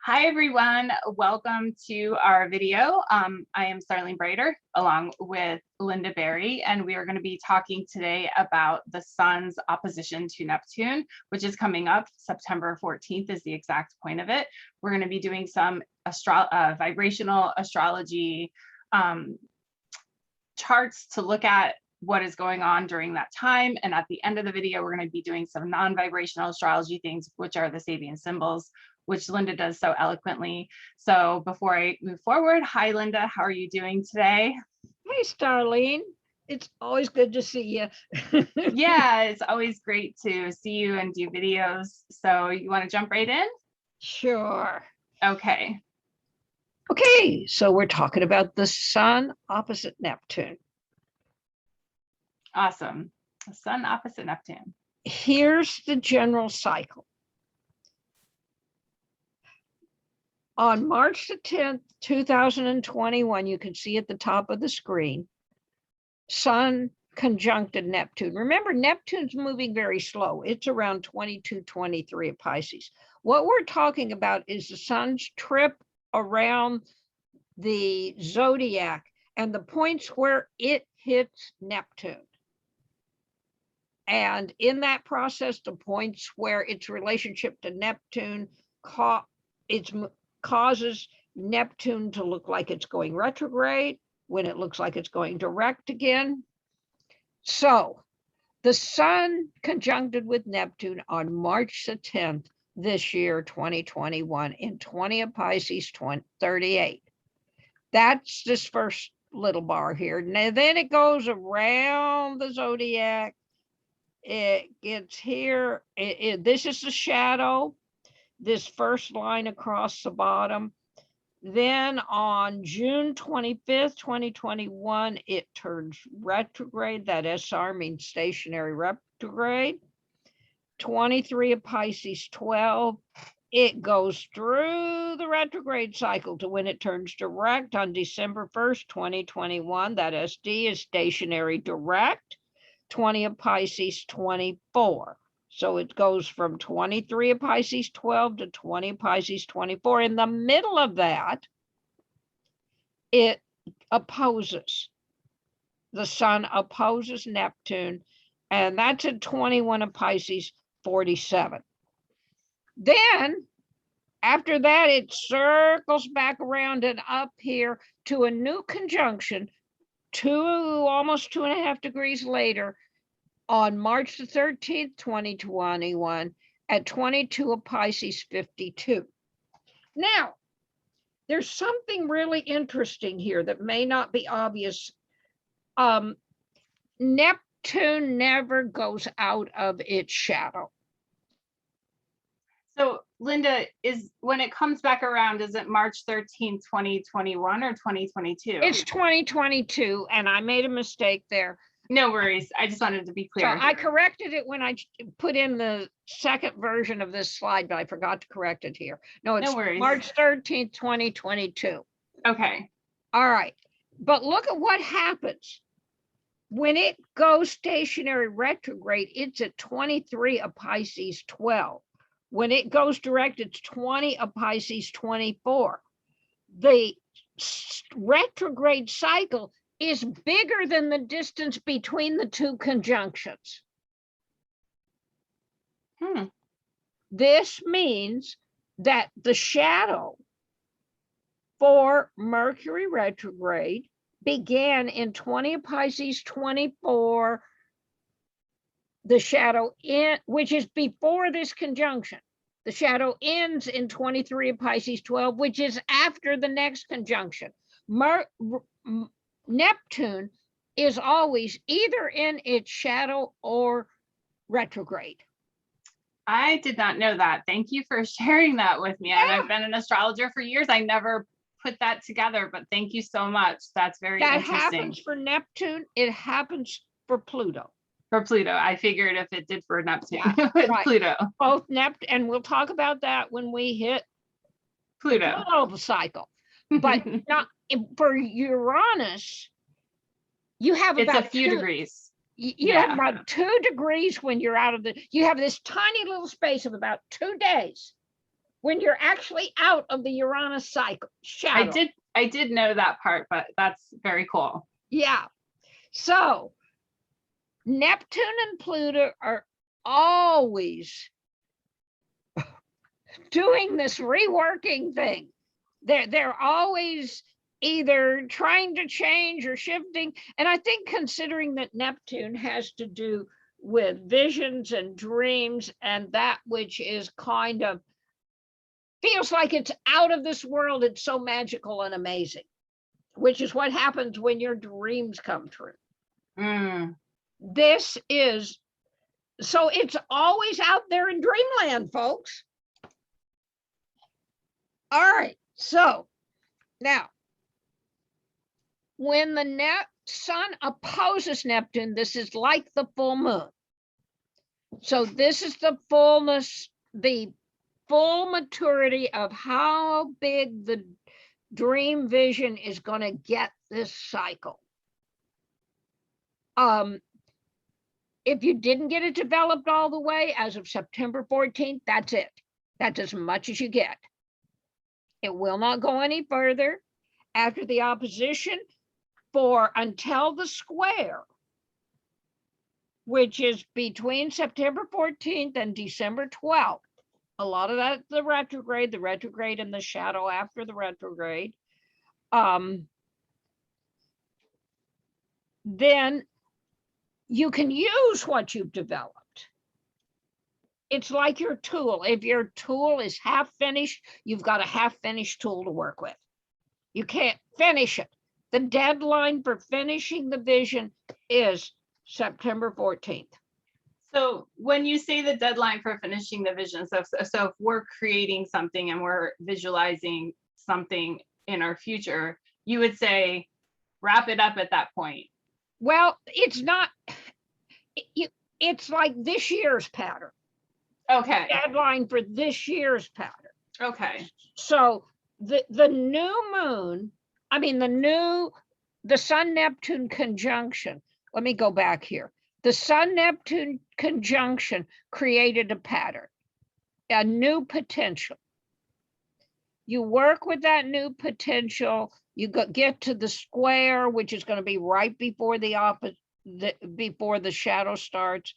Hi, everyone. Welcome to our video. I am Starlene Brader along with Linda Berry, and we are going to be talking today about the Sun's opposition to Neptune, which is coming up. September 14th is the exact point of it. We're going to be doing some vibrational astrology charts to look at what is going on during that time. And at the end of the video, we're going to be doing some non-vibrational astrology things, which are the Sabian symbols, which Linda does so eloquently. So before I move forward, hi, Linda, how are you doing today? Hey, Starlene. It's always good to see you. Yeah, it's always great to see you and do videos. So you want to jump right in? Sure. Okay. Okay, so we're talking about the Sun opposite Neptune. Awesome. The Sun opposite Neptune. Here's the general cycle. On March the 10th, 2021, you can see at the top of the screen, Sun conjuncted Neptune. Remember, Neptune's moving very slow. It's around 22, 23 of Pisces. What we're talking about is the Sun's trip around the zodiac and the points where it hits Neptune. And in that process, the points where its relationship to Neptune causes Neptune to look like it's going retrograde when it looks like it's going direct again. So the Sun conjuncted with Neptune on March the 10th this year, 2021, in 20 of Pisces, 38. That's this first little bar here. Now, then it goes around the zodiac. It gets here. This is the shadow. This first line across the bottom. Then on June 25th, 2021, it turns retrograde. That SR means stationary retrograde. 23 of Pisces 12. It goes through the retrograde cycle to when it turns direct on December 1st, 2021. That SD is stationary direct. 20 of Pisces 24. So it goes from 23 of Pisces 12 to 20 of Pisces 24. In the middle of that, it opposes. The Sun opposes Neptune, and that's at 21 of Pisces 47. Then, after that, it circles back around and up here to a new conjunction, almost 2.5 degrees later, on March the 13th, 2021, at 22 of Pisces 52. Now, there's something really interesting here that may not be obvious. Neptune never goes out of its shadow. So Linda, when it comes back around, is it March 13th, 2021 or 2022? It's 2022, and I made a mistake there. No worries. I just wanted to be clear. So I corrected it when I put in the second version of this slide, but I forgot to correct it here. No, it's March 13th, 2022. Okay. All right. But look at what happens. When it goes stationary retrograde, it's at 23 of Pisces 12. When it goes direct, it's 20 of Pisces 24. The retrograde cycle is bigger than the distance between the two conjunctions. This means that the shadow for Mercury retrograde began in 20 of Pisces 24, the shadow which is before this conjunction. The shadow ends in 23 of Pisces 12, which is after the next conjunction. Neptune is always either in its shadow or retrograde. I did not know that. Thank you for sharing that with me. Yeah. I've been an astrologer for years. I never put that together, but thank you so much. That's very interesting. That happens for Neptune. It happens for Pluto. For Pluto. I figured if it did for Neptune, with right. Pluto. Both Neptune, and we'll talk about that when we hit Pluto cycle. But not for Uranus, you have it's about a few degrees. You have about 2 degrees when you're out of you have this tiny little space of about 2 days when you're actually out of the Uranus cycle shadow. I did know that part, but that's very cool. Yeah. So Neptune and Pluto are always doing this reworking thing. They're always either trying to change or shifting. And I think considering that Neptune has to do with visions and dreams and that which is kind of feels like it's out of this world, it's so magical and amazing, which is what happens when your dreams come true. This is, so it's always out there in dreamland, folks. All right, so now, when the Sun opposes Neptune, this is like the full moon. So this is the fullness, the full maturity of how big the dream vision is going to get this cycle. If you didn't get it developed all the way as of September 14th, that's it. That's as much as you get. It will not go any further after the opposition until the square, which is between September 14th and December 12th. A lot of that, the retrograde and the shadow after the retrograde. Then you can use what you've developed. It's like your tool. If your tool is half finished, you've got a half finished tool to work with. You can't finish it. The deadline for finishing the vision is September 14th. So when you say the deadline for finishing the vision, so if we're creating something and we're visualizing something in our future, you would say wrap it up at that point. Well, it's not, it's like this year's pattern. Okay. Deadline for this year's pattern. Okay. So the new moon, I mean, the Sun-Neptune conjunction, let me go back here. The Sun-Neptune conjunction created a pattern, a new potential. You work with that new potential, you get to the square, which is going to be right before before the shadow starts.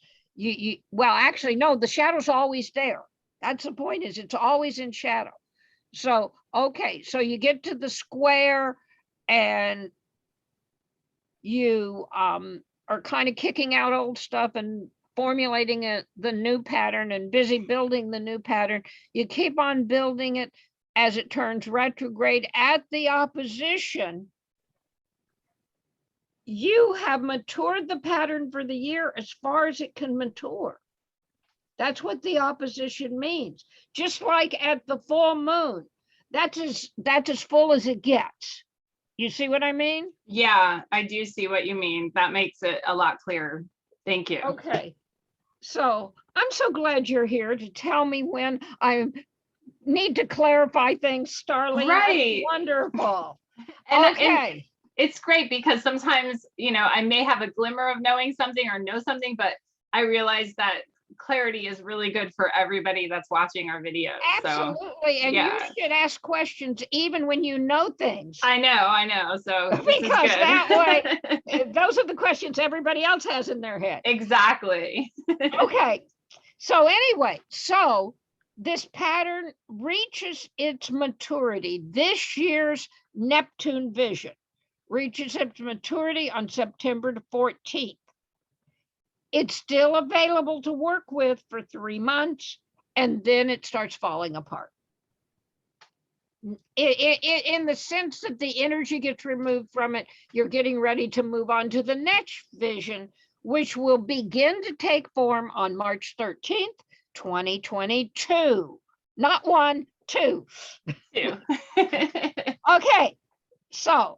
Well, actually, no, the shadow's always there. That's the point, is it's always in shadow. So, okay, so you get to the square and you are kind of kicking out old stuff and formulating the new pattern and busy building the new pattern. You keep on building it as it turns retrograde at the opposition. You have matured the pattern for the year as far as it can mature. That's what the opposition means. Just like at the full moon, that's as full as it gets. You see what I mean? Yeah, I do see what you mean. That makes it a lot clearer. Thank you. Okay. So I'm so glad you're here to tell me when I need to clarify things, Starling. Right. That's wonderful. And, okay. And it's great because sometimes, I may have a glimmer of knowing something or know something, but I realize that clarity is really good for everybody that's watching our videos. Absolutely. So, and you should ask questions even when you know things. I know. So because that way, those are the questions everybody else has in their head. Exactly. Okay. So anyway, this pattern reaches its maturity. This year's Neptune vision reaches its maturity on September 14th. It's still available to work with for 3 months, and then it starts falling apart. In the sense that the energy gets removed from it, you're getting ready to move on to the next vision, which will begin to take form on March 13th, 2022. Not 1, 2. 2. Okay, so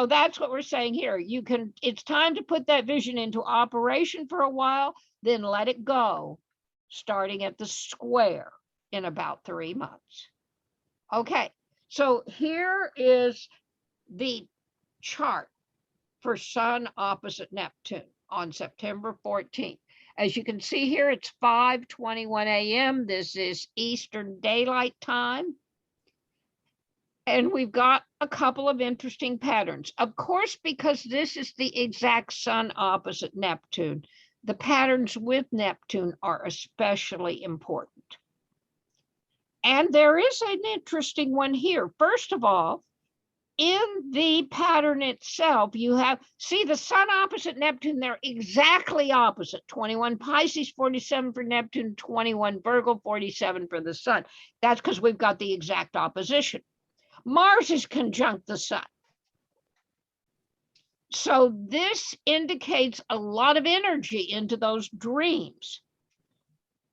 that's what we're saying here. It's time to put that vision into operation for a while, then let it go, starting at the square in about 3 months. Okay, so here is the chart for Sun opposite Neptune on September 14th. As you can see here, it's 5:21 a.m. This is Eastern Daylight Time. And we've got a couple of interesting patterns. Of course, because this is the exact sun opposite Neptune, the patterns with Neptune are especially important. And there is an interesting one here. First of all, in the pattern itself, you have, see the sun opposite Neptune, they're exactly opposite. 21 Pisces, 47 for Neptune, 21 Virgo, 47 for the sun. That's because we've got the exact opposition. Mars is conjunct the sun. So this indicates a lot of energy into those dreams.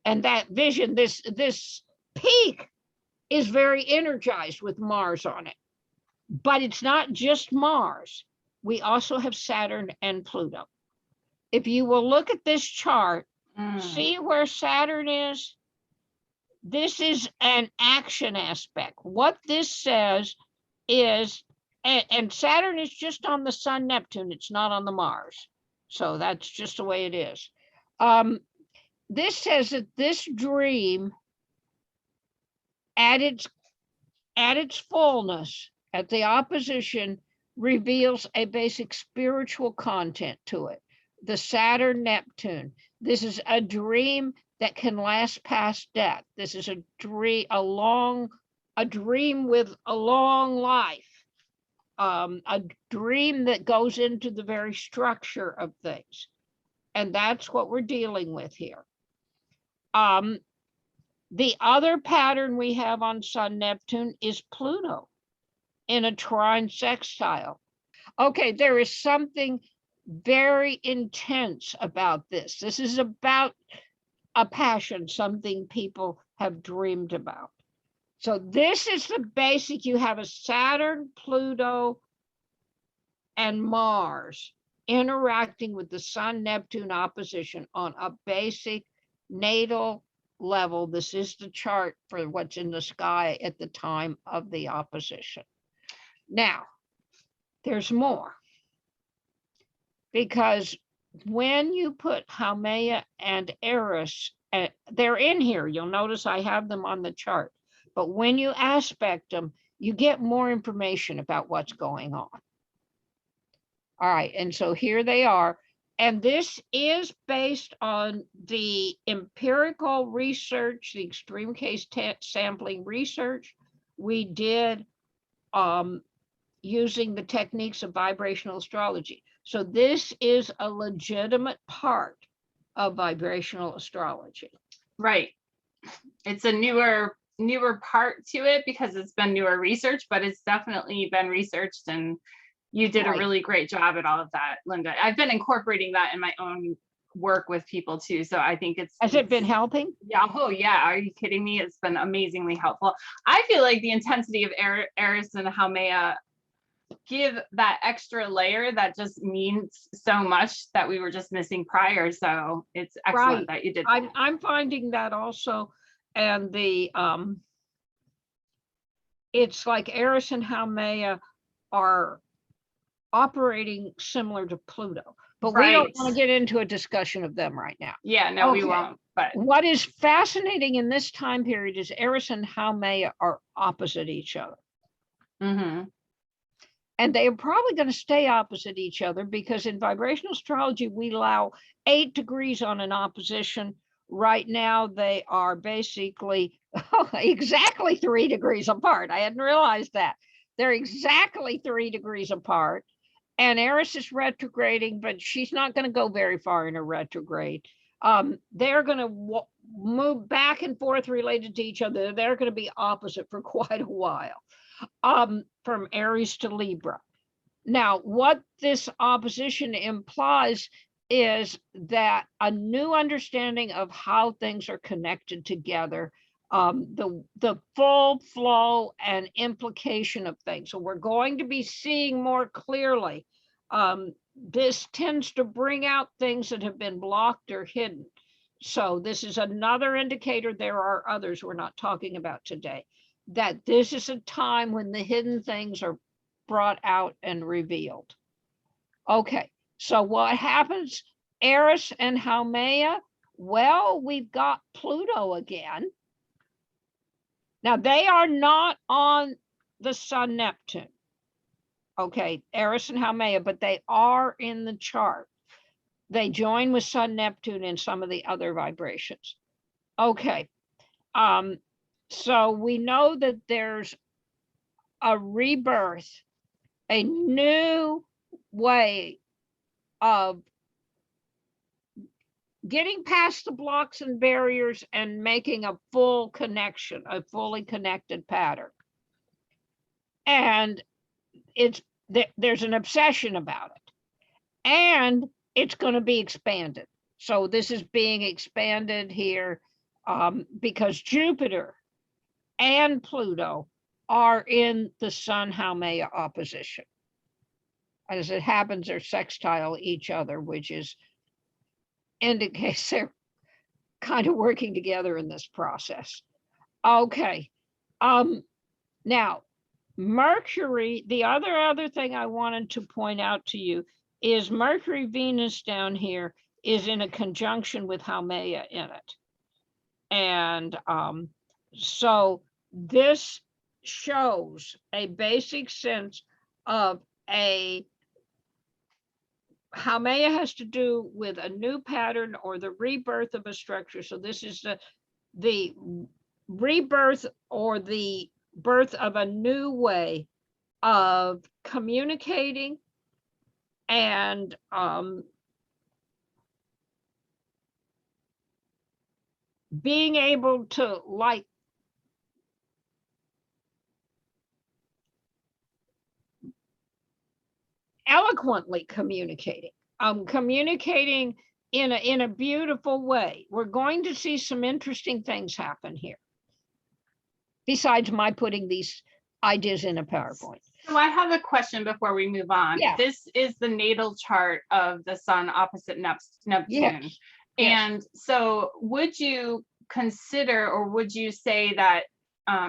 And that vision, this peak is very energized with Mars on it. But it's not just Mars. We also have Saturn and Pluto. If you will look at this chart, see where Saturn is? This is an action aspect. What this says is, and Saturn is just on the Sun, Neptune, it's not on the Mars. So that's just the way it is. This says that this dream at its fullness, at the opposition, reveals a basic spiritual content to it. The Saturn Neptune. This is a dream that can last past death. This is a dream with a long life. A dream that goes into the very structure of things. And that's what we're dealing with here. The other pattern we have on Sun Neptune is Pluto in a trine sextile. Okay, there is something very intense about this. This is about a passion, something people have dreamed about. So this is the basic. You have a Saturn, Pluto, and Mars interacting with the Sun Neptune opposition on a basic natal level. This is the chart for what's in the sky at the time of the opposition. Now, there's more, because when you put Haumea and Eris, they're in here. You'll notice I have them on the chart. But when you aspect them, you get more information about what's going on. All right, and so here they are. And this is based on the empirical research, the extreme case sampling research we did using the techniques of vibrational astrology. So this is a legitimate part of vibrational astrology. Right. It's a newer part to it because it's been newer research, but it's definitely been researched, and you did a really great job at all of that, Linda. I've been incorporating that in my own work with people too. So I think Has it been helping? Yeah. Oh yeah. Are you kidding me? It's been amazingly helpful. I feel like the intensity of Eris and Haumea give that extra layer that just means so much that we were just missing prior. So it's excellent that you did that. I'm finding that also. And the it's like Eris and Haumea are operating similar to Pluto, but we don't want to get into a discussion of them right now. Yeah, no, we won't. But what is fascinating in this time period is Eris and Haumea are opposite each other. And they are probably going to stay opposite each other, because in vibrational astrology, we allow 8 degrees on an opposition. Right now, they are basically exactly 3 degrees apart. I hadn't realized that. They're exactly 3 degrees apart. And Eris is retrograding, but she's not going to go very far in a retrograde. They're going to move back and forth related to each other. They're going to be opposite for quite a while. From Aries to Libra. Now, what this opposition implies is that a new understanding of how things are connected together, the full flow and implication of things. So we're going to be seeing more clearly. This tends to bring out things that have been blocked or hidden. So this is another indicator. There are others we're not talking about today, that this is a time when the hidden things are brought out and revealed. Okay, so what happens? Eris and Haumea Well, we've got Pluto again. Now, they are not on the Sun Neptune. Okay, Eris and Haumea, but they are in the chart. They join with Sun Neptune in some of the other vibrations. Okay, so we know that there's a rebirth, a new way of getting past the blocks and barriers and making a full connection, a fully connected pattern. And there's an obsession about it, and it's going to be expanded. So this is being expanded here because Jupiter and Pluto are in the Sun Haumea opposition. As it happens, they're sextile each other, which indicates they're kind of working together in this process. Okay. Now, Mercury, the other thing I wanted to point out to you is Mercury Venus down here is in a conjunction with Haumea in it. And so this shows a basic sense of Haumea has to do with a new pattern or the rebirth of a structure. So this is the rebirth or the birth of a new way of communicating and being able to like eloquently communicating, communicating in a beautiful way. We're going to see some interesting things happen here, besides my putting these ideas in a PowerPoint. So I have a question before we move on. Yeah. This is the natal chart of the Sun opposite Neptune. Yes. And so would you consider, or would you say that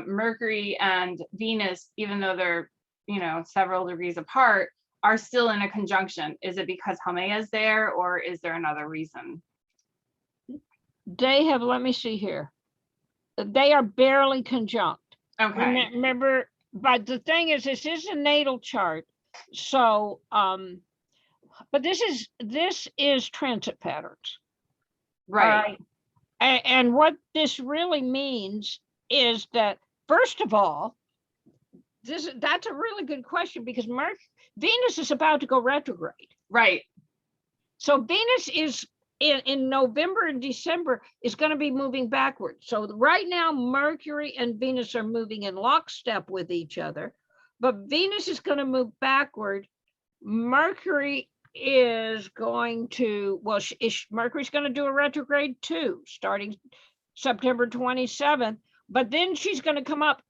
Mercury and Venus, even though they're, several degrees apart, are still in a conjunction? Is it because Haumea is there, or is there another reason? They have, let me see here. They are barely conjunct. Okay. Remember, but the thing is, this is a natal chart. So, but this is transit patterns. Right. And what this really means is that, first of all, that's a really good question, because Venus is about to go retrograde. Right. So Venus is in November and December is going to be moving backwards. So right now, Mercury and Venus are moving in lockstep with each other, but Venus is going to move backward. Mercury is going to, Mercury's going to do a retrograde too, starting September 27th, but then she's going to come up.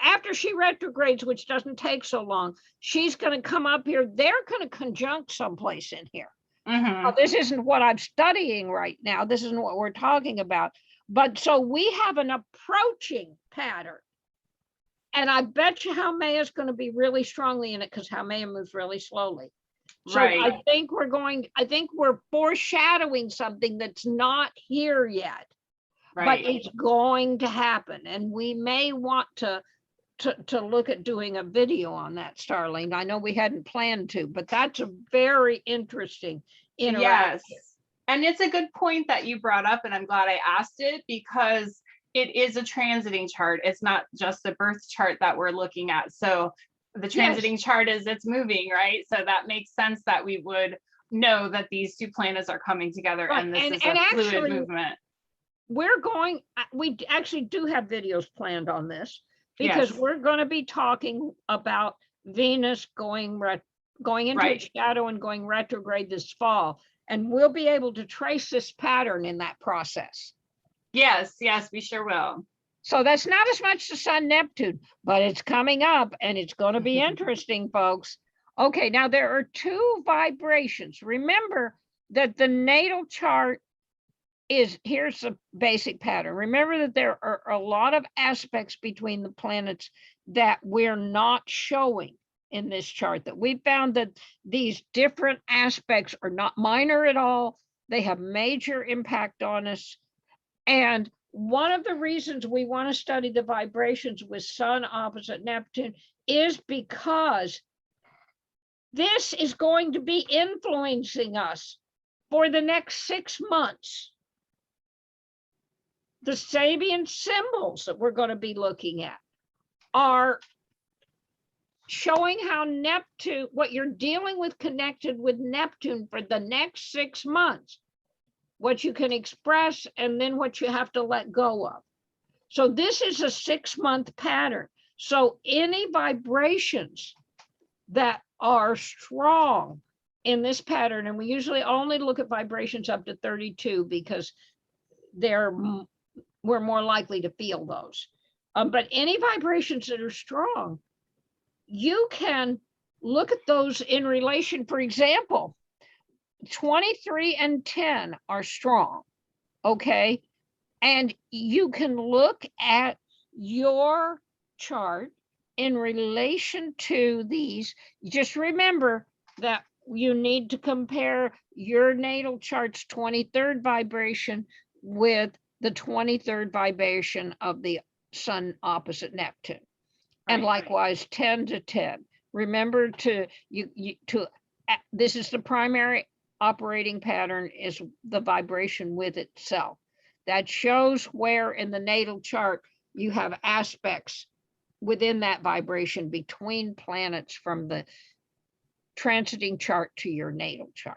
After she retrogrades, which doesn't take so long, she's going to come up here. They're going to conjunct someplace in here. Mm-hmm. Now, this isn't what I'm studying right now. This isn't what we're talking about. But so we have an approaching pattern. And I bet you Haumea is going to be really strongly in it, because Haumea moves really slowly. So right. I think we're foreshadowing something that's not here yet. Right. But it's going to happen. And we may want to look at doing a video on that, Starling. I know we hadn't planned to, but that's a very interesting interaction. Yes. And it's a good point that you brought up, and I'm glad I asked it, because it is a transiting chart. It's not just a birth chart that we're looking at. So the transiting chart is it's moving, right? So that makes sense that we would know that these two planets are coming together, and this is a fluid movement. We actually do have videos planned on this, because we're going to be talking about Venus going into its shadow and going retrograde this fall. And we'll be able to trace this pattern in that process. Yes, we sure will. So that's not as much the Sun Neptune, but it's coming up, and it's going to be interesting, folks. Okay, now there are two vibrations. Remember that the natal chart here's the basic pattern. Remember that there are a lot of aspects between the planets that we're not showing in this chart, that we found that these different aspects are not minor at all. They have major impact on us. And one of the reasons we want to study the vibrations with Sun opposite Neptune is because this is going to be influencing us for the next 6 months. The Sabian symbols that we're going to be looking at are showing how Neptune, what you're dealing with connected with Neptune for the next 6 months, what you can express, and then what you have to let go of. So this is a 6-month pattern. So any vibrations that are strong in this pattern, and we usually only look at vibrations up to 32 because we're more likely to feel those. But any vibrations that are strong, you can look at those in relation. For example, 23 and 10 are strong, okay? And you can look at your chart in relation to these. Just remember that you need to compare your natal chart's 23rd vibration with the 23rd vibration of the Sun opposite Neptune. And likewise, 10 to 10. Remember this is the primary operating pattern, is the vibration with itself. That shows where in the natal chart you have aspects within that vibration between planets from the transiting chart to your natal chart.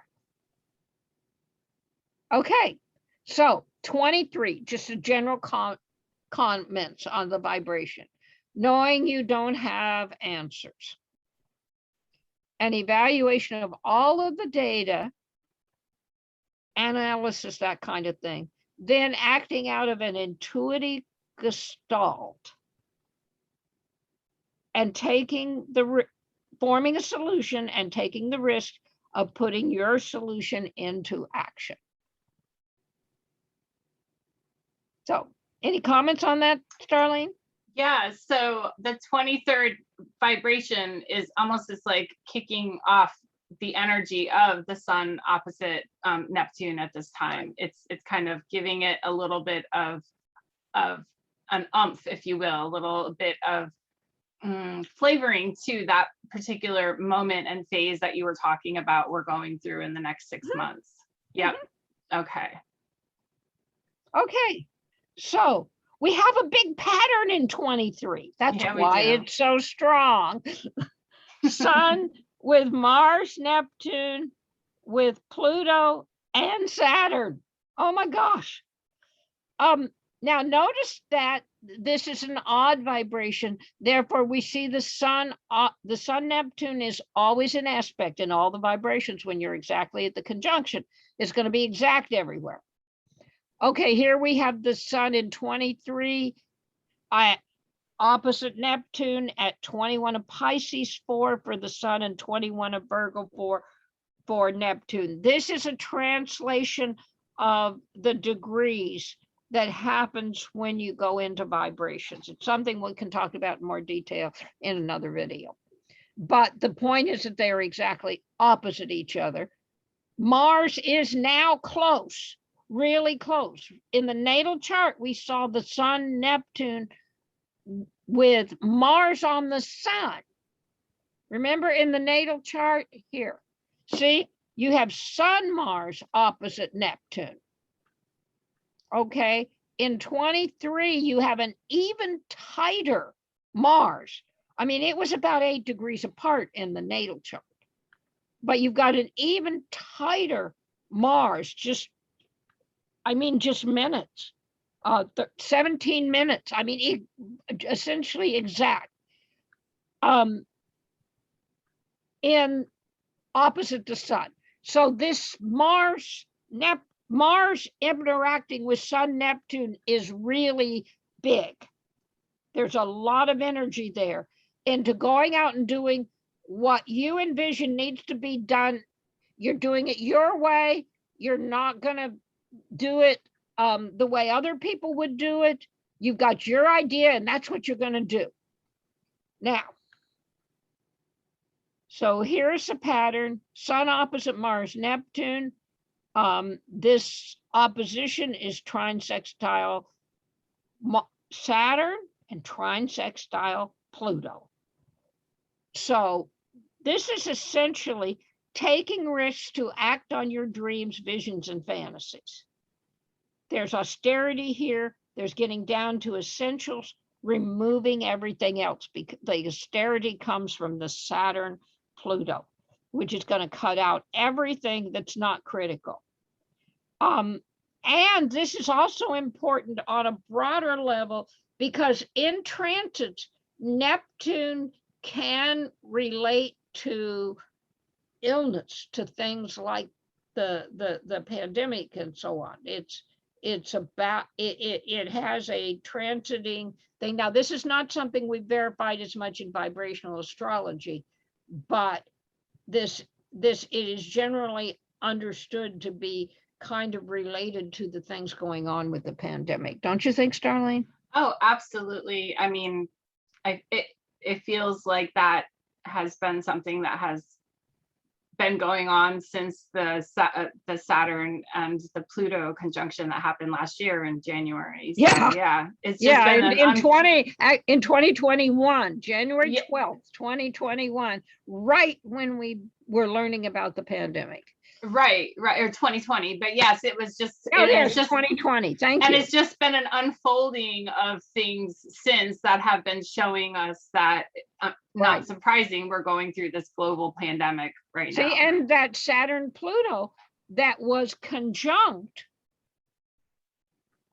Okay, so 23, just a general comments on the vibration. Knowing you don't have answers. An evaluation of all of the data, analysis, that kind of thing. Then acting out of an intuitive gestalt and forming a solution and taking the risk of putting your solution into action. So, any comments on that, Starlene? Yeah, so the 23rd vibration is almost just like kicking off the energy of the Sun opposite Neptune at this time. It's kind of giving it a little bit of an umph, if you will, a little bit of flavoring to that particular moment and phase that you were talking about we're going through in the next 6 months. Yep. Okay. Okay. So we have a big pattern in 23. That's why it's so strong. Sun with Mars, Neptune, with Pluto and Saturn. Oh my gosh. Now notice that this is an odd vibration. Therefore, we see the Sun Neptune is always an aspect in all the vibrations when you're exactly at the conjunction. It's going to be exact everywhere. Okay, here we have the Sun in 23, opposite Neptune at 21 of Pisces 4 for the Sun and 21 of Virgo for Neptune. This is a translation of the degrees that happens when you go into vibrations. It's something we can talk about in more detail in another video. But the point is that they are exactly opposite each other. Mars is now close. Really close. In the natal chart, we saw the Sun, Neptune with Mars on the Sun. Remember in the natal chart here, see, you have Sun Mars opposite Neptune. Okay, in 23, you have an even tighter Mars. I mean, it was about 8 degrees apart in the natal chart, but you've got an even tighter Mars, just minutes, 17 minutes. I mean, essentially exact. In opposite the Sun. So this Mars interacting with Sun Neptune is really big. There's a lot of energy there. Into going out and doing what you envision needs to be done. You're doing it your way. You're not going to do it the way other people would do it. You've got your idea, and that's what you're going to do. Now, so here's a pattern: Sun opposite Mars, Neptune, This opposition is trine sextile Saturn and trine sextile Pluto. So this is essentially taking risks to act on your dreams, visions, and fantasies. There's austerity here. There's getting down to essentials, removing everything else, because the austerity comes from the Saturn Pluto, which is going to cut out everything that's not critical. And this is also important on a broader level, because in transits, Neptune can relate to illness, to things like the pandemic and so on. It's about it has a transiting thing. Now, this is not something we've verified as much in vibrational astrology, but it is generally understood to be kind of related to the things going on with the pandemic. Don't you think, Starlene? Oh, absolutely. I mean, it feels like that has been something that has been going on since the Saturn and the Pluto conjunction that happened last year in January. So, yeah, it's just been in 2021, January 12th, 2021, right when we were learning about the pandemic. Right, or 2020, but yes, it was just. It's just 2020. Thank you. And it's just been an unfolding of things since that have been showing us that, not surprising, we're going through this global pandemic right now. See, and that Saturn Pluto that was conjunct.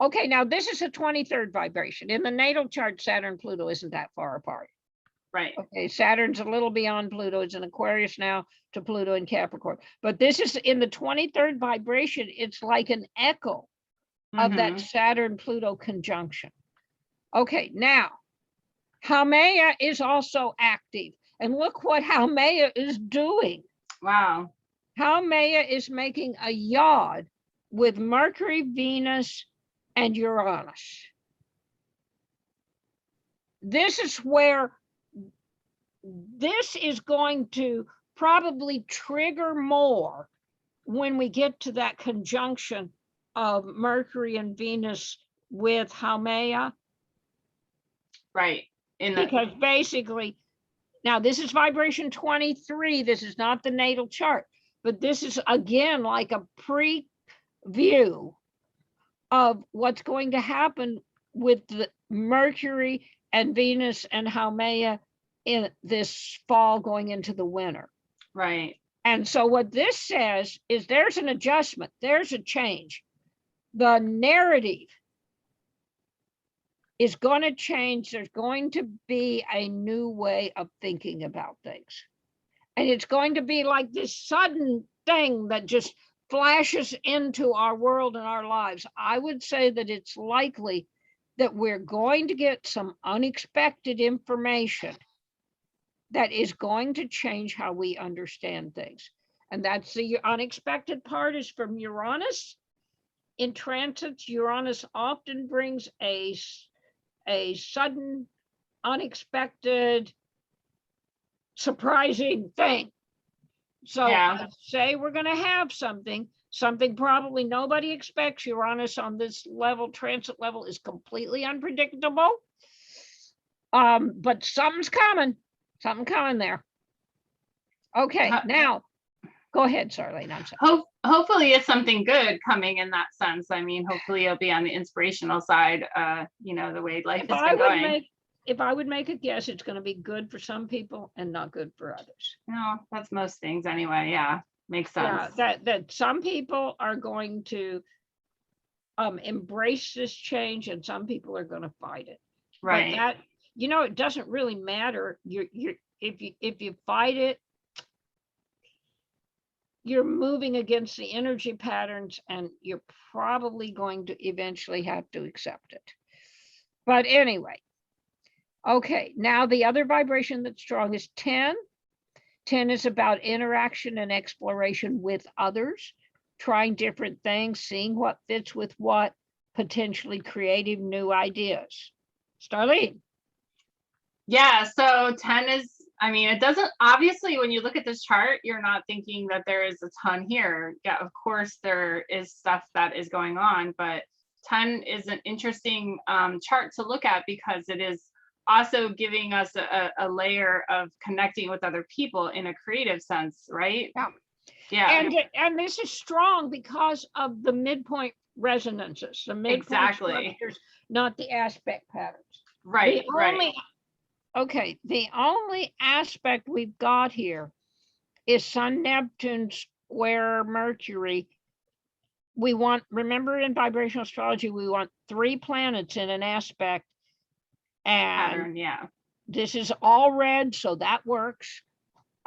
Okay, now this is a 23rd vibration. In the natal chart, Saturn Pluto isn't that far apart. Right. Okay, Saturn's a little beyond Pluto. It's in Aquarius now to Pluto in Capricorn. But this is in the 23rd vibration. It's like an echo of that Saturn-Pluto conjunction. Okay, now, Haumea is also active. And look what Haumea is doing. Wow. Haumea is making a yod with Mercury, Venus, and Uranus. This is where this is going to probably trigger more when we get to that conjunction of Mercury and Venus with Haumea. Right. Because basically, now this is vibration 23. This is not the natal chart, but this is again like a preview of what's going to happen with the Mercury and Venus and Haumea in this fall going into the winter. Right. And so what this says is there's an adjustment, there's a change. The narrative is going to change. There's going to be a new way of thinking about things. And it's going to be like this sudden thing that just flashes into our world and our lives. I would say that it's likely that we're going to get some unexpected information that is going to change how we understand things. And that's the unexpected part is from Uranus. In transits, Uranus often brings a sudden, unexpected, surprising thing. So say we're going to have something probably nobody expects. Uranus on this level, transit level, is completely unpredictable. But something's coming. Something coming there. Okay, now go ahead, Sarlene. I'm sorry. Hopefully it's something good coming in that sense. I mean, hopefully it'll be on the inspirational side, the way life has been going. If I would make a guess, it's going to be good for some people and not good for others. No, that's most things anyway. Yeah, makes sense. Yeah, that some people are going to embrace this change and some people are going to fight it. Right. But that, it doesn't really matter. If you fight it, you're moving against the energy patterns and you're probably going to eventually have to accept it. But anyway, okay, now the other vibration that's strong is 10. 10 is about interaction and exploration with others, trying different things, seeing what fits with what, potentially creative new ideas. Starlene. Yeah, so 10 is I mean, it doesn't, obviously, when you look at this chart, you're not thinking that there is a ton here. Yeah, of course, there is stuff that is going on, but 10 is an interesting chart to look at because it is also giving us a layer of connecting with other people in a creative sense, right? Yeah. Yeah. And this is strong because of the midpoint resonances, the midpoint structures, not the aspect patterns. Right, Okay, the only aspect we've got here is Sun Neptune square Mercury. We want, remember in vibrational astrology, we want 3 planets in an aspect. And pattern, yeah. This is all red, so that works.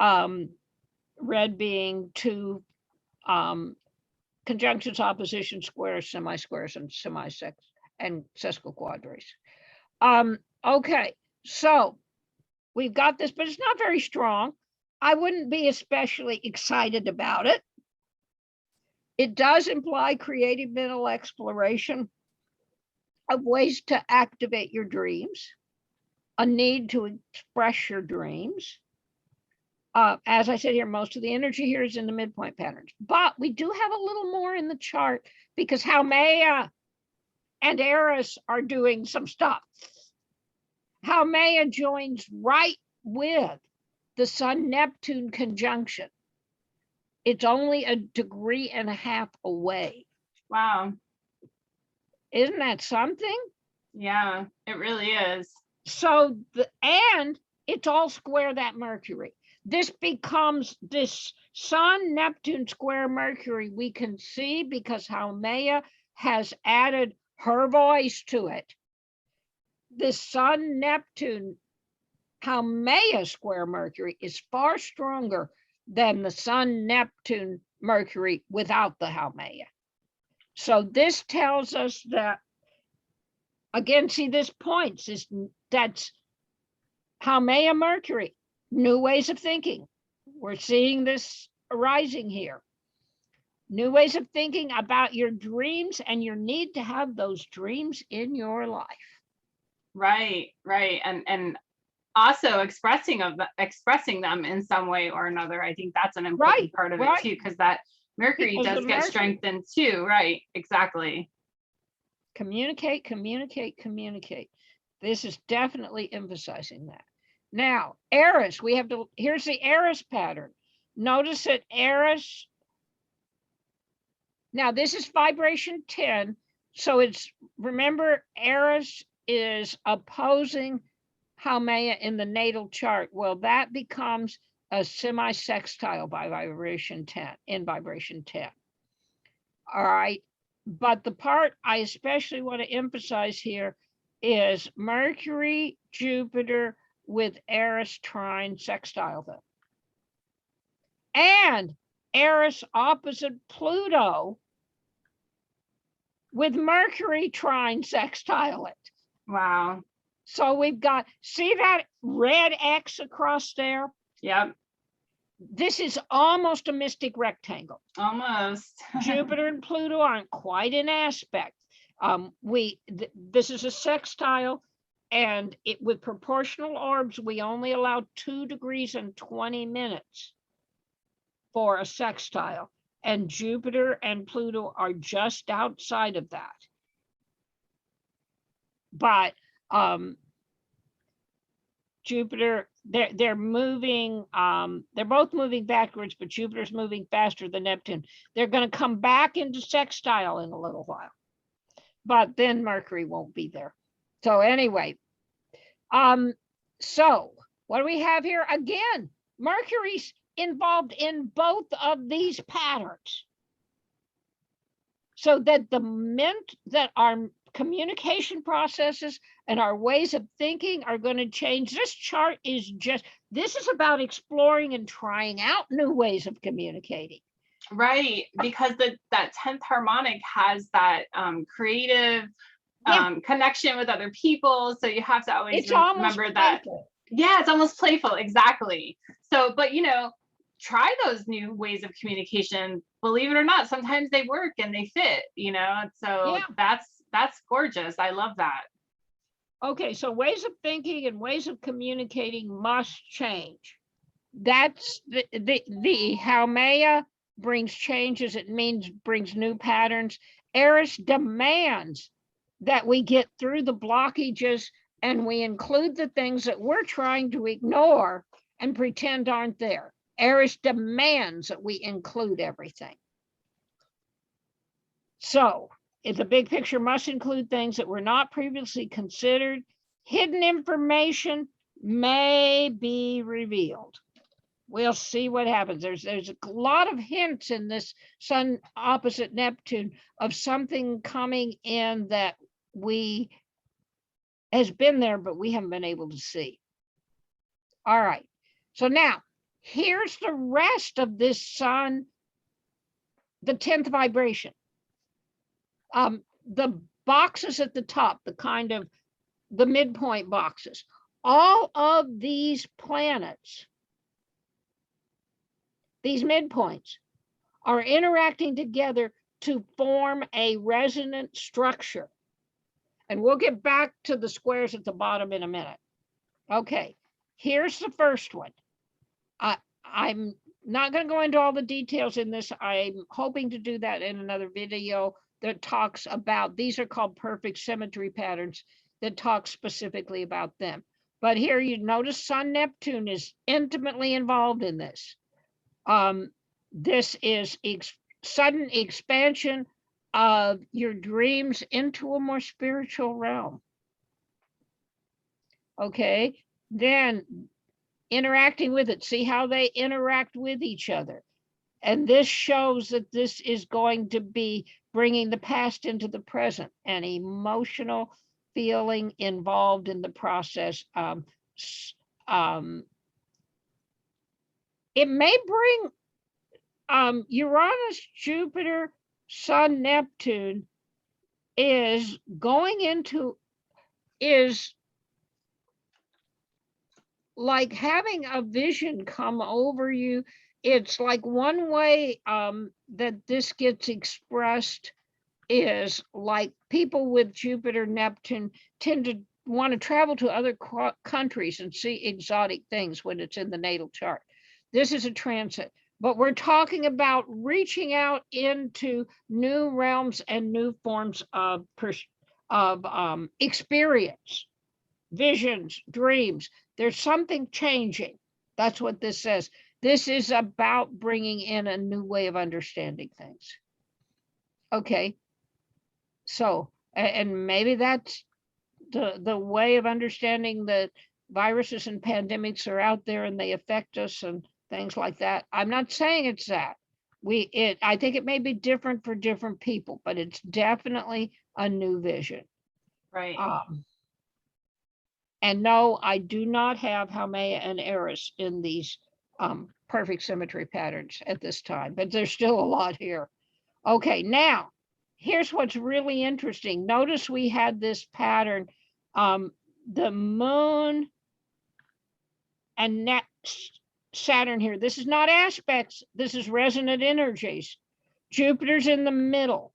Red being 2 conjunctions, oppositions, squares, semi-squares, and semi-sex and sesquiquadrates. Okay, so we've got this, but it's not very strong. I wouldn't be especially excited about it. It does imply creative mental exploration of ways to activate your dreams, a need to express your dreams. As I said here, most of the energy here is in the midpoint patterns, but we do have a little more in the chart because Haumea and Eris are doing some stuff. Haumea joins right with the Sun-Neptune conjunction. It's only 1.5 degrees away. Wow. Isn't that something? Yeah, it really is. So, and it's all square that Mercury. This becomes this Sun-Neptune square Mercury we can see because Haumea has added her voice to it. This Sun-Neptune Haumea square Mercury is far stronger than the Sun-Neptune Mercury without the Haumea. So this tells us that, again, see, this points is that's Haumea Mercury, new ways of thinking. We're seeing this arising here. New ways of thinking about your dreams and your need to have those dreams in your life. Right, right. And also expressing them in some way or another. I think that's an important part of it too, because that Mercury does get strengthened too. Right, exactly. Communicate, communicate, communicate. This is definitely emphasizing that. Now, Eris, we have to, here's the Eris pattern. Notice that Eris, now this is vibration 10. So it's, remember, Eris is opposing Haumea in the natal chart. Well, that becomes a semi-sextile by vibration 10, in vibration 10. All right. But the part I especially want to emphasize here is Mercury, Jupiter with Eris trine sextile them. And Eris opposite Pluto with Mercury trine sextile it. Wow. So we've got, see that red X across there? Yep. This is almost a mystic rectangle. Almost. Jupiter and Pluto aren't quite in aspect. This is a sextile, and with proportional orbs, we only allow 2 degrees and 20 minutes for a sextile, and Jupiter and Pluto are just outside of that. But Jupiter, they're moving, they're both moving backwards, but Jupiter's moving faster than Neptune. They're going to come back into sextile in a little while, but then Mercury won't be there. So anyway, so what do we have here? Again, Mercury's involved in both of these patterns. So that that our communication processes and our ways of thinking are going to change. This chart is this is about exploring and trying out new ways of communicating. Right, because that 10th harmonic has that creative connection with other people. So you have to always remember that. Yeah, it's almost playful, exactly. So, but try those new ways of communication. Believe it or not, sometimes they work and they fit, so yeah. That's gorgeous. I love that. Okay, so ways of thinking and ways of communicating must change. That's the Haumea brings changes. It means brings new patterns. Eris demands that we get through the blockages and we include the things that we're trying to ignore and pretend aren't there. Eris demands that we include everything. So if the big picture must include things that were not previously considered, hidden information may be revealed. We'll see what happens. There's a lot of hints in this Sun opposite Neptune of something coming in that has been there, but we haven't been able to see. All right. So now here's the rest of this Sun, the 10th vibration. The boxes at the top, the kind of the midpoint boxes, all of these planets, these midpoints, are interacting together to form a resonant structure. And we'll get back to the squares at the bottom in a minute. Okay, here's the first one. I'm not going to go into all the details in this. I'm hoping to do that in another video that talks about, these are called perfect symmetry patterns, that talk specifically about them. But here you notice Sun Neptune is intimately involved in this. This is sudden expansion of your dreams into a more spiritual realm. Okay, then interacting with it, see how they interact with each other. And this shows that this is going to be bringing the past into the present and emotional feeling involved in the process. It may bring Uranus, Jupiter, Sun, Neptune is going into, is like having a vision come over you. It's like one way that this gets expressed is like people with Jupiter, Neptune tend to want to travel to other countries and see exotic things when it's in the natal chart. This is a transit, but we're talking about reaching out into new realms and new forms of experience, visions, dreams. There's something changing. That's what this says. This is about bringing in a new way of understanding things. Okay. So, and maybe that's the way of understanding that viruses and pandemics are out there and they affect us and things like that. I'm not saying it's that. I think it may be different for different people, but it's definitely a new vision. Right. And no, I do not have Haumea and Eris in these perfect symmetry patterns at this time, but there's still a lot here. Okay, now here's what's really interesting. Notice we had this pattern, the moon and Saturn here. This is not aspects, this is resonant energies. Jupiter's in the middle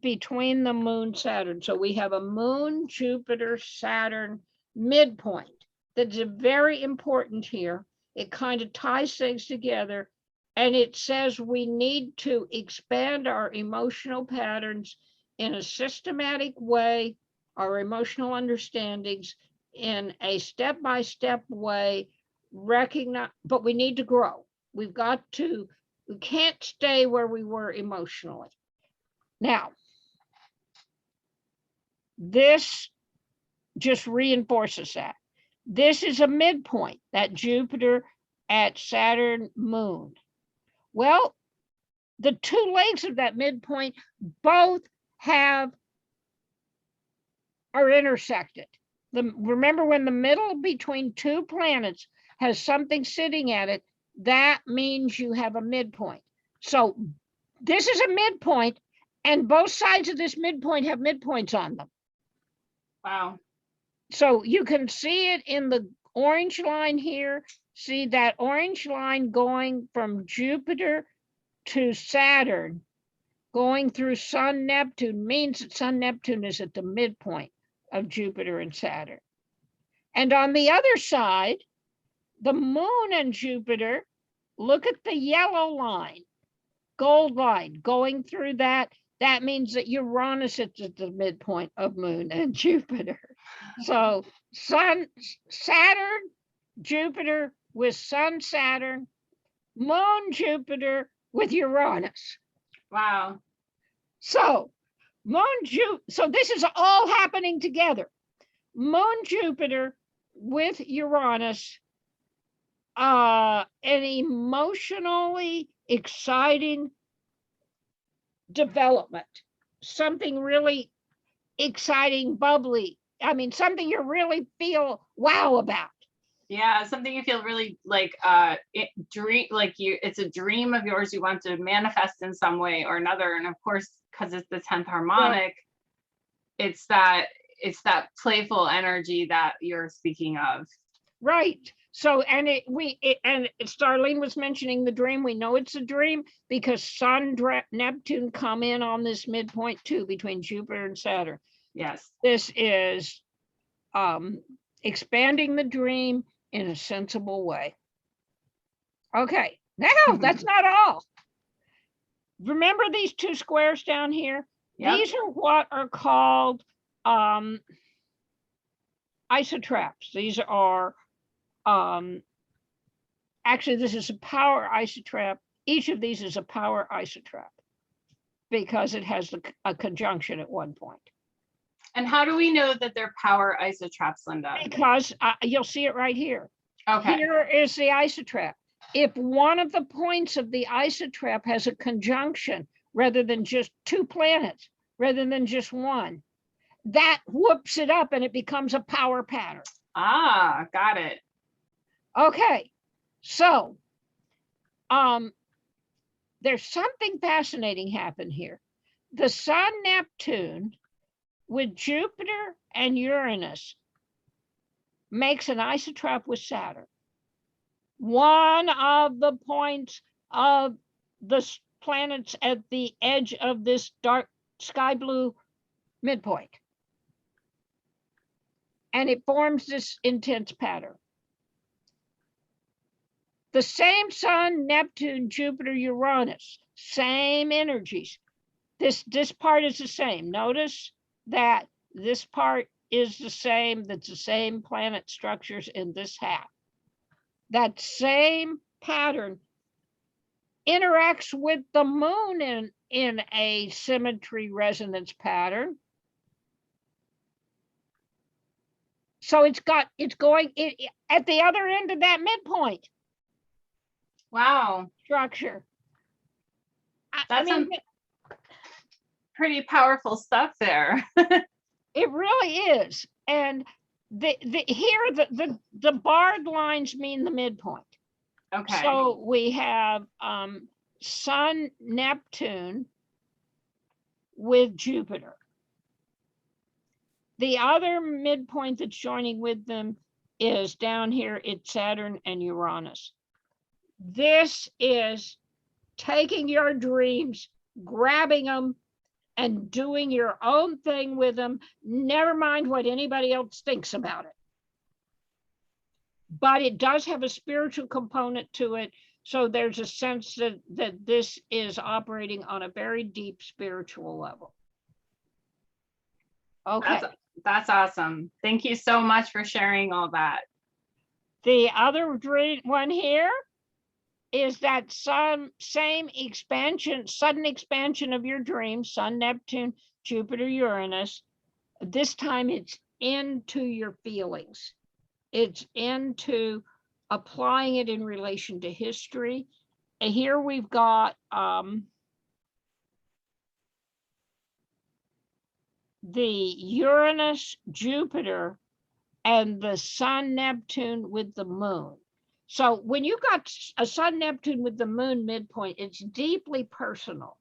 between the moon, Saturn. So we have a moon, Jupiter, Saturn midpoint. That's very important here. It kind of ties things together. And it says we need to expand our emotional patterns in a systematic way, our emotional understandings in a step-by-step way, recognize, but we need to grow. We can't stay where we were emotionally. Now, this just reinforces that. This is a midpoint, that Jupiter at Saturn moon. Well, the two legs of that midpoint both are intersected. Remember, when the middle between two planets has something sitting at it, that means you have a midpoint. So this is a midpoint, and both sides of this midpoint have midpoints on them. Wow. So you can see it in the orange line here. See that orange line going from Jupiter to Saturn, going through Sun Neptune, means that Sun Neptune is at the midpoint. of Jupiter and Saturn. And on the other side, the moon and Jupiter, look at the yellow line, gold line going through that. That means that Uranus is at the midpoint of moon and Jupiter. So Sun, Saturn, Jupiter with Sun, Saturn, moon, Jupiter with Uranus. Wow. So so this is all happening together. Moon, Jupiter with Uranus, an emotionally exciting development, something really exciting, bubbly. I mean, something you really feel wow about. Yeah, something you feel really like it's a dream of yours you want to manifest in some way or another. And of course, because it's the 10th harmonic, it's that playful energy that you're speaking of. Right. So, and Starlene was mentioning the dream. We know it's a dream because Sun, Neptune come in on this midpoint too, between Jupiter and Saturn. Yes. This is expanding the dream in a sensible way. Okay, now that's not all. Remember these two squares down here? Yep. These are what are called isotraps. These are actually, this is a power isotrap. Each of these is a power isotrap because it has a conjunction at one point. And how do we know that they're power isotraps, Linda? Because you'll see it right here. Okay. Here is the isotrap. If one of the points of the isotrap has a conjunction rather than just two planets, rather than just one, that whoops it up and it becomes a power pattern. Ah, got it. Okay, so there's something fascinating happen here. The Sun, Neptune with Jupiter and Uranus makes an isotrap with Saturn. One of the points of the planets at the edge of this dark sky blue midpoint. And it forms this intense pattern. The same Sun, Neptune, Jupiter, Uranus, same energies. This part is the same. Notice that this part is the same, that's the same planet structures in this half. That same pattern interacts with the moon in a symmetry resonance pattern. So it's going at the other end of that midpoint. Wow. Structure. That's some pretty powerful stuff there. It really is. And the barred lines mean the midpoint. Okay. So we have Sun, Neptune with Jupiter. The other midpoint that's joining with them is down here, it's Saturn and Uranus. This is taking your dreams, grabbing them, and doing your own thing with them. Never mind what anybody else thinks about it. But it does have a spiritual component to it. So there's a sense that this is operating on a very deep spiritual level. Okay. That's awesome. Thank you so much for sharing all that. The other dream one here is that same expansion, sudden expansion of your dream, Sun, Neptune, Jupiter, Uranus. This time it's into your feelings. It's into applying it in relation to history. And here we've got the Uranus, Jupiter, and the Sun, Neptune with the moon. So when you got a Sun, Neptune with the moon midpoint, it's deeply personal.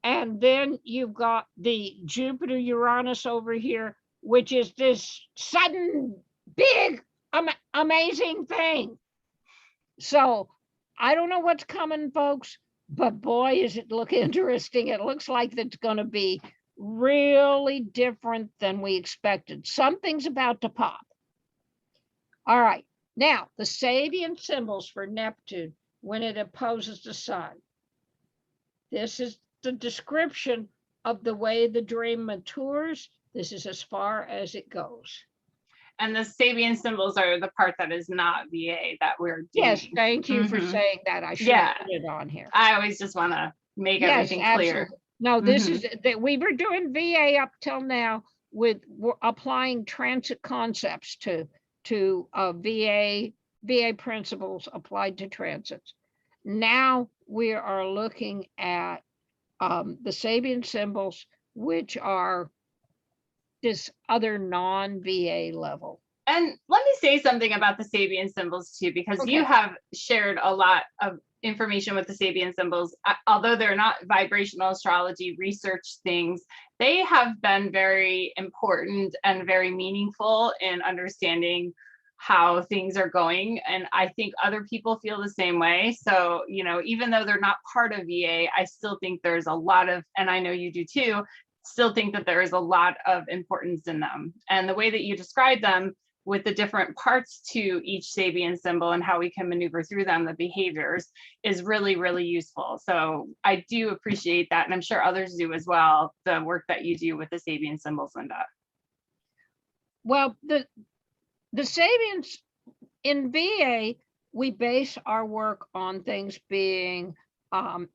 And then you've got the Jupiter, Uranus over here, which is this sudden, big, amazing thing. So I don't know what's coming, folks, but boy, is it look interesting. It looks like it's going to be really different than we expected. Something's about to pop. All right. Now, the Sabian symbols for Neptune when it opposes the sun. This is the description of the way the dream matures. This is as far as it goes. And the Sabian symbols are the part that is not VA that we're doing. Yes, thank you for saying that. I should have put it on here. I always just want to make everything clear. Absolutely. No, this is that we were doing VA up till now with applying transit concepts to VA principles applied to transits. Now we are looking at the Sabian symbols, which are this other non-VA level. And let me say something about the Sabian symbols too, because you have shared a lot of information with the Sabian symbols. Although they're not vibrational astrology research things, they have been very important and very meaningful in understanding how things are going. And I think other people feel the same way. So, you know, even though they're not part of VA, I still think there's a lot of, and I know you do too, still think that there is a lot of importance in them. And the way that you describe them with the different parts to each Sabian symbol and how we can maneuver through them, the behaviors, is really, really useful. So I do appreciate that. And I'm sure others do as well, the work that you do with the Sabian symbols, Linda. Well, the Sabians in VA, we base our work on things being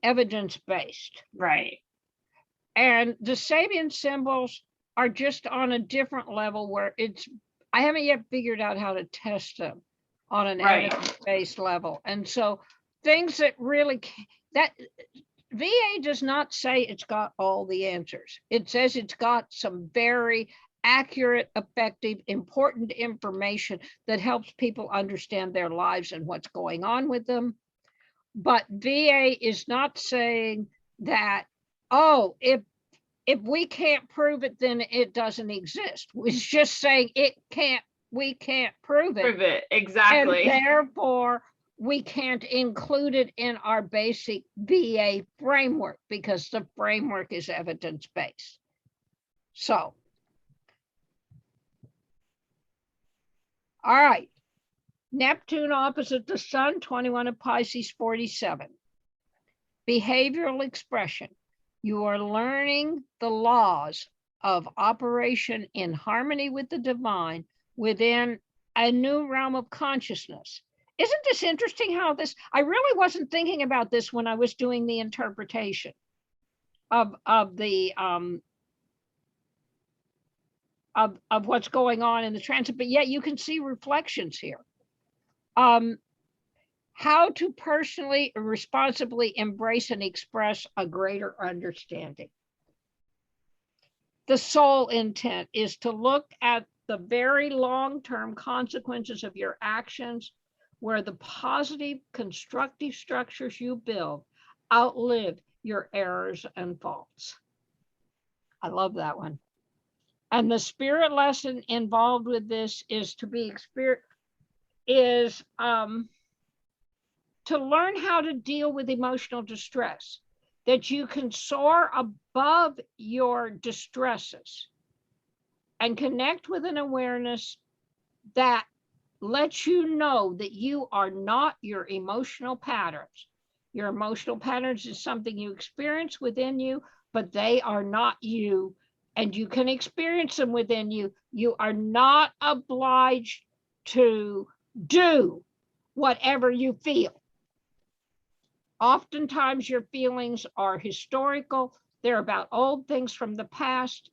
evidence-based. Right. And the Sabian symbols are just on a different level where I haven't yet figured out how to test them on an evidence-based level. And so things that really, that VA does not say it's got all the answers. It says it's got some very accurate, effective, important information that helps people understand their lives and what's going on with them. But VA is not saying that, oh, if we can't prove it, then it doesn't exist. It's just saying we can't prove it. Prove it, exactly. And therefore, we can't include it in our basic VA framework because the framework is evidence-based. So, all right. Neptune opposite the sun, 21 of Pisces, 47. Behavioral expression. You are learning the laws of operation in harmony with the divine within a new realm of consciousness. Isn't this interesting how this, I really wasn't thinking about this when I was doing the interpretation of what's going on in the transit, but yet you can see reflections here. How to personally and responsibly embrace and express a greater understanding. The soul intent is to look at the very long-term consequences of your actions, where the positive, constructive structures you build outlive your errors and faults. I love that one. And the spirit lesson involved with this is to learn how to deal with emotional distress, that you can soar above your distresses and connect with an awareness that lets you know that you are not your emotional patterns. Your emotional patterns is something you experience within you, but they are not you, and you can experience them within you. You are not obliged to do whatever you feel. Oftentimes your feelings are historical. They're about old things from the past,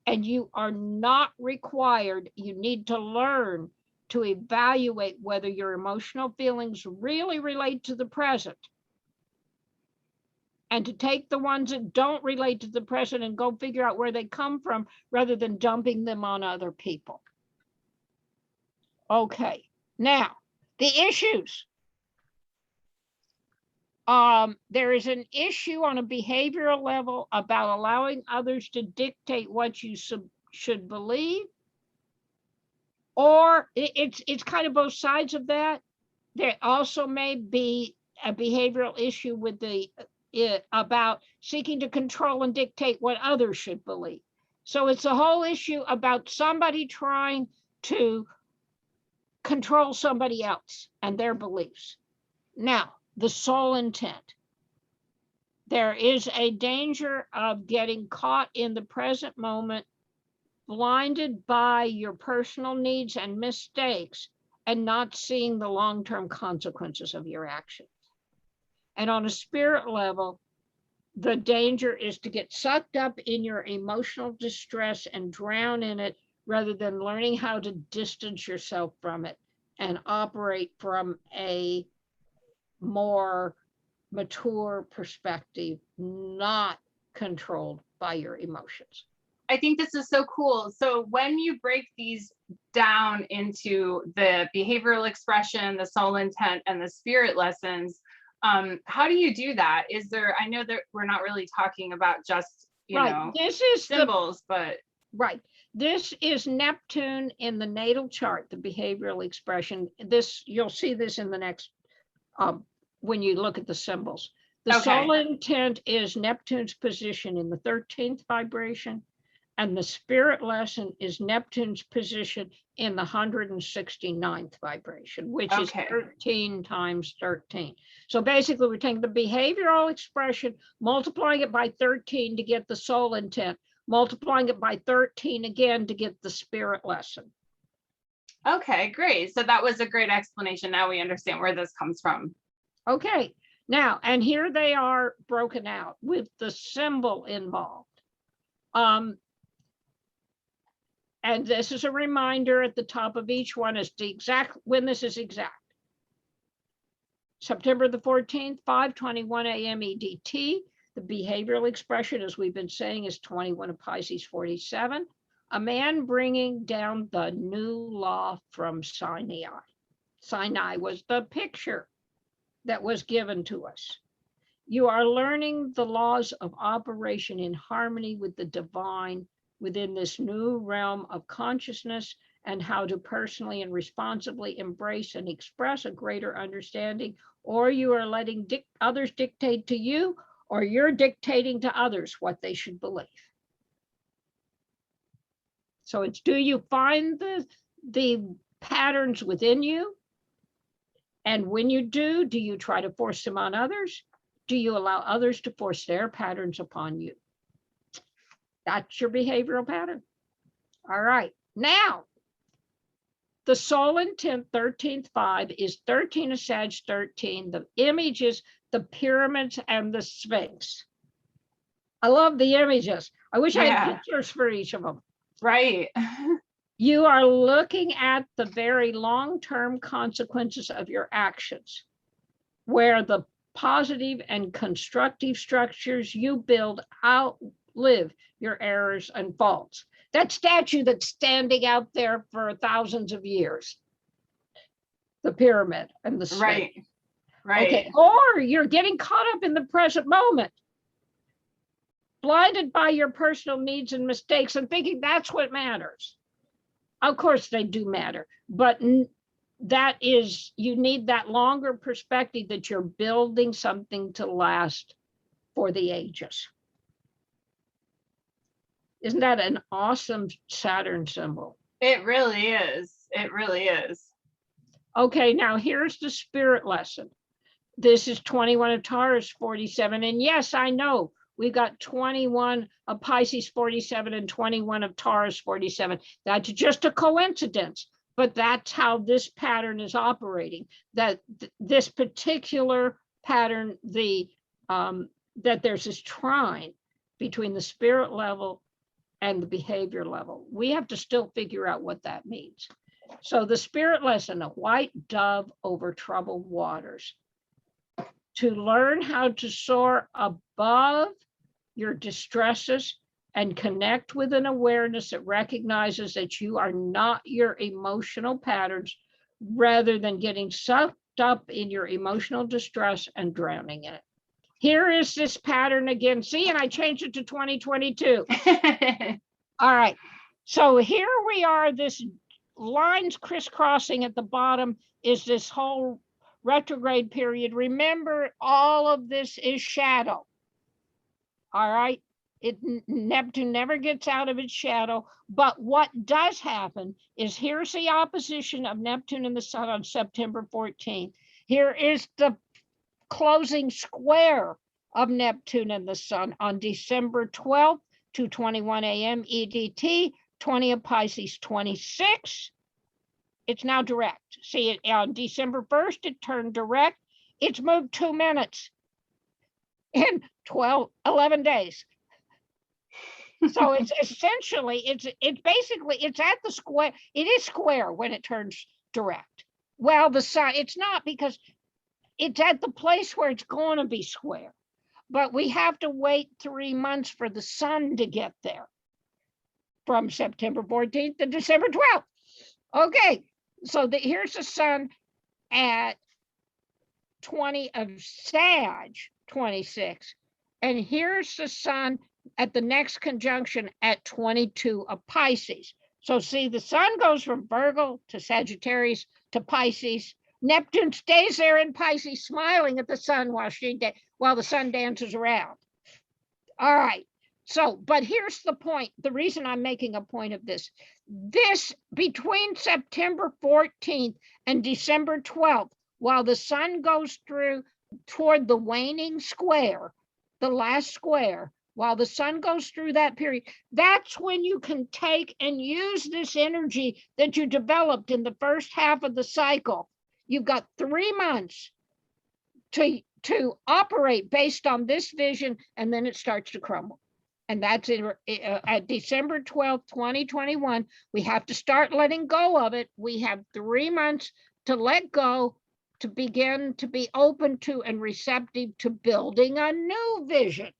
and you are not required. You need to learn to evaluate whether your emotional feelings really relate to the present, and to take the ones that don't relate to the present and go figure out where they come from rather than dumping them on other people. Okay, now the issues. There is an issue on a behavioral level about allowing others to dictate what you should believe, or it's kind of both sides of that. There also may be a behavioral issue with the about seeking to control and dictate what others should believe. So it's a whole issue about somebody trying to control somebody else and their beliefs. Now, the soul intent. There is a danger of getting caught in the present moment, blinded by your personal needs and mistakes, and not seeing the long-term consequences of your actions. And on a spirit level, the danger is to get sucked up in your emotional distress and drown in it, rather than learning how to distance yourself from it and operate from a more mature perspective, not controlled by your emotions. I think this is so cool. So when you break these down into the behavioral expression, the soul intent, and the spirit lessons, how do you do that? Is there, I know that we're not really talking about just, you know, this is symbols, but right. This is Neptune in the natal chart, the behavioral expression. This, you'll see this in the next, when you look at the symbols. The soul intent is Neptune's position in the 13th vibration, and the spirit lesson is Neptune's position in the 169th vibration, which is 13 times 13. So basically, we're taking the behavioral expression, multiplying it by 13 to get the soul intent, multiplying it by 13 again to get the spirit lesson. Okay, great. So that was a great explanation. Now we understand where this comes from. Okay, now, and here they are broken out with the symbol involved. And this is a reminder at the top of each one as to exact when this is exact. September the 14th, 5:21 AM EDT. The behavioral expression, as we've been saying, is 21 of Pisces 47. A man bringing down the new law from Sinai. Sinai was the picture that was given to us. You are learning the laws of operation in harmony with the divine within this new realm of consciousness, and how to personally and responsibly embrace and express a greater understanding, or you are letting others dictate to you, or you're dictating to others what they should believe. So it's, do you find the patterns within you? And when you do you try to force them on others? Do you allow others to force their patterns upon you? That's your behavioral pattern. All right. Now, the soul intent 13th vibe is 13 of Sag 13. The image is the pyramids and the Sphinx. I love the images. I wish I had pictures for each of them. Right. You are looking at the very long-term consequences of your actions, where the positive and constructive structures you build outlive your errors and faults. That statue that's standing out there for thousands of years, the pyramid and the Sphinx. Right. Okay. Or you're getting caught up in the present moment, blinded by your personal needs and mistakes and thinking that's what matters. Of course they do matter, but that is, you need that longer perspective that you're building something to last for the ages. Isn't that an awesome Saturn symbol? It really is. It really is. Okay, now here's the spirit lesson. This is 21 of Taurus 47. And yes, I know we've got 21 of Pisces 47 and 21 of Taurus 47. That's just a coincidence, but that's how this pattern is operating. That this particular pattern, that there's this trine between the spirit level and the behavior level. We have to still figure out what that means. So the spirit lesson, a white dove over troubled waters. To learn how to soar above your distresses and connect with an awareness that recognizes that you are not your emotional patterns, rather than getting sucked up in your emotional distress and drowning in it. Here is this pattern again. See, and I changed it to 2022. All right. So here we are, this lines crisscrossing at the bottom is this whole retrograde period. Remember, all of this is shadow. All right. Neptune never gets out of its shadow. But what does happen is, here's the opposition of Neptune and the Sun on September 14th. Here is the closing square of Neptune and the Sun on December 12th, 2:21 AM EDT, 20 of Pisces 26. It's now direct. See, it on December 1st, it turned direct. It's moved 2 minutes in 11 days. So it's essentially, it's basically, it's at the square. It is square when it turns direct. Well, the Sun, it's not, because it's at the place where it's going to be square. But we have to wait 3 months for the Sun to get there, from September 14th to December 12th. Okay, so here's the Sun at 20 of Sag, 26. And here's the Sun at the next conjunction at 22 of Pisces. So see, the Sun goes from Virgo to Sagittarius to Pisces. Neptune stays there in Pisces, smiling at the Sun while the Sun dances around. All right. So, but here's the point. The reason I'm making a point of this between September 14th and December 12th, while the Sun goes through toward the waning square, the last square, while the Sun goes through that period, that's when you can take and use this energy that you developed in the first half of the cycle. You've got 3 months to operate based on this vision, and then it starts to crumble. And that's at December 12th, 2021. We have to start letting go of it. We have 3 months to let go, to begin to be open to and receptive to building a new vision,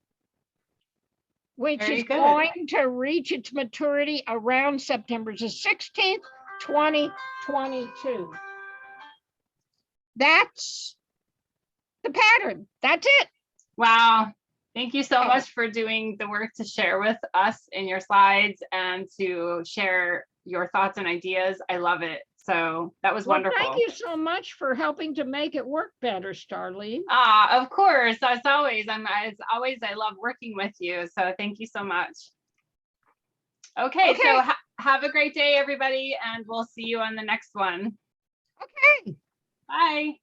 which is going to reach its maturity around September the 16th, 2022. That's the pattern. That's it. Wow. Thank you so much for doing the work to share with us in your slides and to share your thoughts and ideas. I love it. So that was wonderful. Thank you so much for helping to make it work better, Starlene. Of course, as always. I love working with you. So thank you so much. Okay. So have a great day, everybody, and we'll see you on the next one. Okay. Bye.